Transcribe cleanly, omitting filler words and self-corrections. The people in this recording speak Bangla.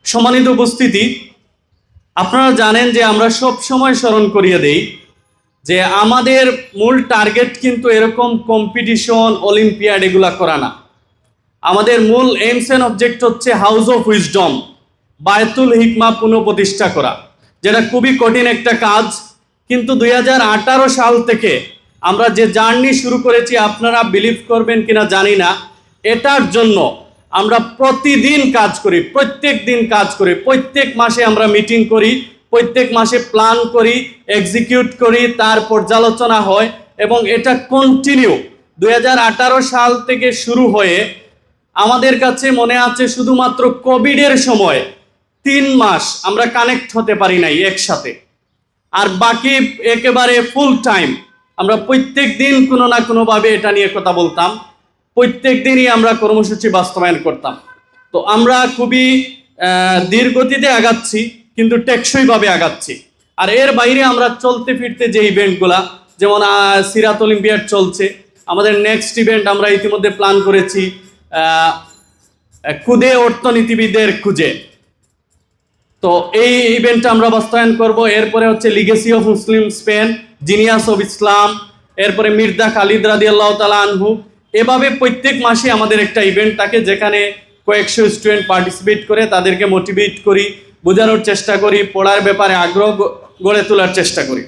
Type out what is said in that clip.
সম্মানিত উপস্থিতি, আপনারা জানেন যে আমরা সব সময় স্মরণ করিয়ে দেই যে আমাদের মূল টার্গেট কিন্তু এরকম কম্পিটিশন, অলিম্পিয়াড এগুলা করা না। আমাদের মূল এইমস অ্যান্ড অবজেক্ট হচ্ছে হাউস অফ উইজডম, বায়তুল হিকমা পুনঃপ্রতিষ্ঠা করা, যেটা খুবই কঠিন একটা কাজ। কিন্তু 2018 সাল থেকে আমরা যে জার্নি শুরু করেছি, আপনারা বিলিভ করবেন কিনা জানি না, এটার জন্য আমরা প্রতিদিন কাজ করি, প্রত্যেক দিন কাজ করি, প্রত্যেক মাসে আমরা মিটিং করি, প্রত্যেক মাসে প্ল্যান করি, এক্সিকিউট করি, তার পর্যালোচনা হয় এবং এটা কন্টিনিউ 2018 সাল থেকে শুরু হয়ে আমাদের কাছে মনে আছে শুধুমাত্র কোভিডের সময় 3 মাস আমরা কানেক্ট হতে পারি নাই একসাথে, আর বাকি একেবারে ফুল টাইম আমরা প্রত্যেক দিন কোনো না কোনোভাবে এটা নিয়ে কথা বলতাম, প্রত্যেক দিনই আমরা কর্মসূচি বাস্তবায়ন করতাম। তো আমরা খুবই ধীরগতিতে আগাচ্ছি, কিন্তু টেকসইভাবে আগাচ্ছি। আর এর বাইরে আমরা চলতে ফিরতে যে ইভেন্টগুলা, যেমন সিরাত অলিম্পিয়াড চলছে, আমাদের নেক্সট ইভেন্ট আমরা ইতিমধ্যে প্ল্যান করেছি খুদে অর্থনীতিবিদের খুঁজে। তো এই ইভেন্টটা আমরা বাস্তবায়ন করব। এরপরে হচ্ছে legacy of Muslim Spain, genius of Islam, এরপরে মির্জা খালিদ রাদিয়াল্লাহু তাআলা আনহু। এভাবে প্রত্যেক মাসে আমাদের একটা ইভেন্ট থাকে, যেখানে কয়েকশো স্টুডেন্ট পার্টিসিপেট করে, তাদেরকে মোটিভেট করি, বোঝানোর চেষ্টা করি, পড়ার ব্যাপারে আগ্রহ গড়ে তোলার চেষ্টা করি।